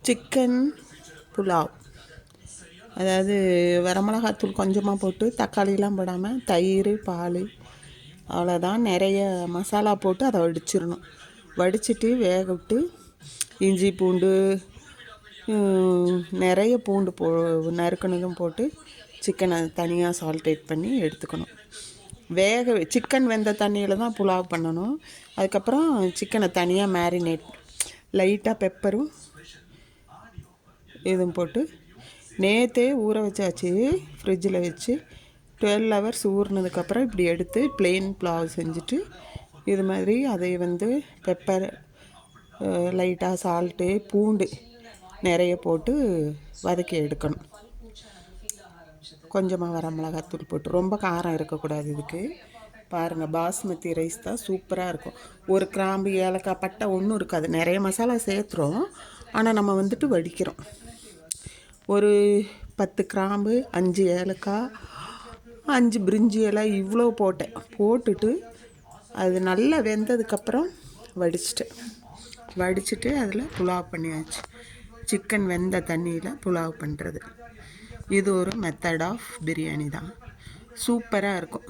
Chicken pulao. அதாவது வரமிளகாத்தூள் கொஞ்சமாக போட்டு தக்காளிலாம் போடாமல் தயிர் பால் அவ்வளோதான். நிறைய மசாலா போட்டு அதை வடிச்சிடணும். வடிச்சிட்டு வேக விட்டு இஞ்சி பூண்டு நிறைய பூண்டு நறுக்கணுதும் போட்டு சிக்கனை தனியாக சால்டேட் பண்ணி எடுத்துக்கணும். சிக்கன் வெந்த தண்ணியில் தான் புலாவ் பண்ணணும். அதுக்கப்புறம் சிக்கனை தனியாக மேரினேட் லைட்டாக பெப்பரும் இதுவும் போட்டு நேற்றே ஊற வச்சாச்சு. ஃப்ரிட்ஜில் வச்சு 12 ஹவர்ஸ் ஊறினதுக்கப்புறம் இப்படி எடுத்து ப்ளெயின் புலாவ் செஞ்சுட்டு இது மாதிரி அதை பெப்பர் லைட்டாக சால்ட்டு பூண்டு நிறைய போட்டு வதக்கி எடுக்கணும். கொஞ்சமாக வரமிளகாத்தூள் போட்டு, ரொம்ப காரம் இருக்கக்கூடாது இதுக்கு. பாருங்கள், பாஸ்மதி ரைஸ் தான் சூப்பராக இருக்கும். ஒரு கிராம்பு ஏலக்காய் பட்டை ஒன்றும் இருக்காது. நிறைய மசாலா சேர்த்துறோம், ஆனால் நம்ம வடிக்கிறோம். ஒரு 10 கிராம்பு 5 ஏலக்காய் 5 பிரிஞ்சி இலை இவ்வளோ போட்டுட்டு அது நல்லா வெந்ததுக்கப்புறம் வடிச்சிட்டு அதில் புலாவ் பண்ணியாச்சு. சிக்கன் வெந்த தண்ணியில் புலாவ் பண்ணுறது இது ஒரு மெத்தட் ஆஃப் பிரியாணி தான். சூப்பராக இருக்கும்.